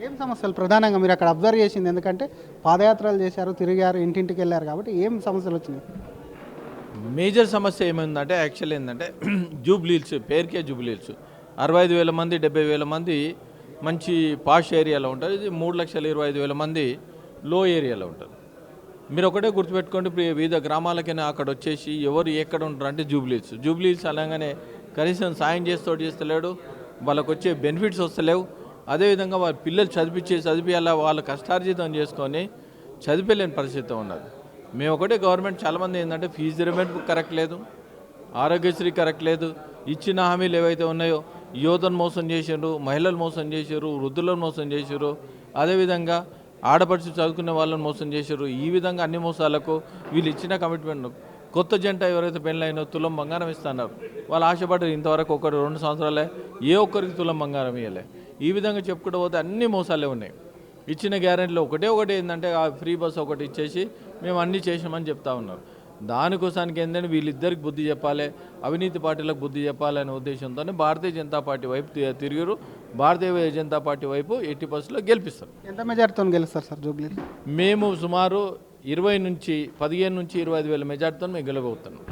ఏం సమస్యలు ప్రధానంగా మీరు అక్కడ అబ్జర్వ్ చేసింది? ఎందుకంటే పాదయాత్రలు చేశారు, తిరిగారు, ఇంటింటికి వెళ్ళారు కాబట్టి ఏం సమస్యలు వచ్చినాయి? మేజర్ సమస్య ఏమైందంటే యాక్చువల్ ఏంటంటే జూబ్లీహిల్స్, పేరుకే జూబ్లీహిల్స్ 65,000 మంది 70,000 మంది మంచి పాష్ ఏరియాలో ఉంటారు. ఇది 3,25,000 మంది లో ఏరియాలో ఉంటారు. మీరు ఒకటే గుర్తుపెట్టుకోండి, ఇప్పుడు వివిధ గ్రామాలకైనా అక్కడ వచ్చేసి ఎవరు ఎక్కడ ఉంటారు అంటే జూబ్లీహిల్స్ అనగానే కనీసం సాయం చేస్తలేడు, వాళ్ళకు వచ్చే బెనిఫిట్స్ వస్తలేవు. అదేవిధంగా వాళ్ళ పిల్లలు చదివియాలా, వాళ్ళ కష్టార్జితం చేసుకొని చదివిలేని పరిస్థితి ఉన్నది. మేము ఒకటే గవర్నమెంట్ చాలామంది ఏంటంటే ఫీజు రిమెంట్ కరెక్ట్ లేదు, ఆరోగ్యశ్రీ కరెక్ట్ లేదు, ఇచ్చిన హామీలు ఏవైతే ఉన్నాయో యువతను మోసం చేశారు, మహిళలు మోసం చేశారు, వృద్ధులను మోసం చేశారు, అదేవిధంగా ఆడపడుచు చదువుకునే వాళ్ళని మోసం చేశారు. ఈ విధంగా అన్ని మోసాలకు వీళ్ళు ఇచ్చిన కమిట్మెంట్ కొత్త జంట ఎవరైతే పెళ్ళైనో తులం బంగారం ఇస్తున్నారు, వాళ్ళు ఆశపడ్డారు. ఇంతవరకు 1-2 సంవత్సరాలే ఏ ఒక్కరికి తులం బంగారం ఇవ్వలే. ఈ విధంగా చెప్పుకుంటూ పోతే అన్ని మోసాలే ఉన్నాయి. ఇచ్చిన గ్యారెంటీలో ఒకటి ఏంటంటే ఆ ఫ్రీ బస్ ఒకటి ఇచ్చేసి మేము అన్నీ చేసామని చెప్తా ఉన్నారు. దానికోసానికి ఏంటంటే వీళ్ళిద్దరికి బుద్ధి చెప్పాలి, అవినీతి పార్టీలకు బుద్ధి చెప్పాలనే ఉద్దేశంతోనే భారతీయ జనతా పార్టీ వైపు తిరిగిరు. భారతీయ జనతా పార్టీ వైపు 80% గెలిపిస్తారు. ఎంత మెజార్టీతో గెలుస్తారు సార్ జూబ్లీ? మేము సుమారు 15,000 నుంచి 25,000 మెజార్టీతో మేము గెలవబోతున్నాం.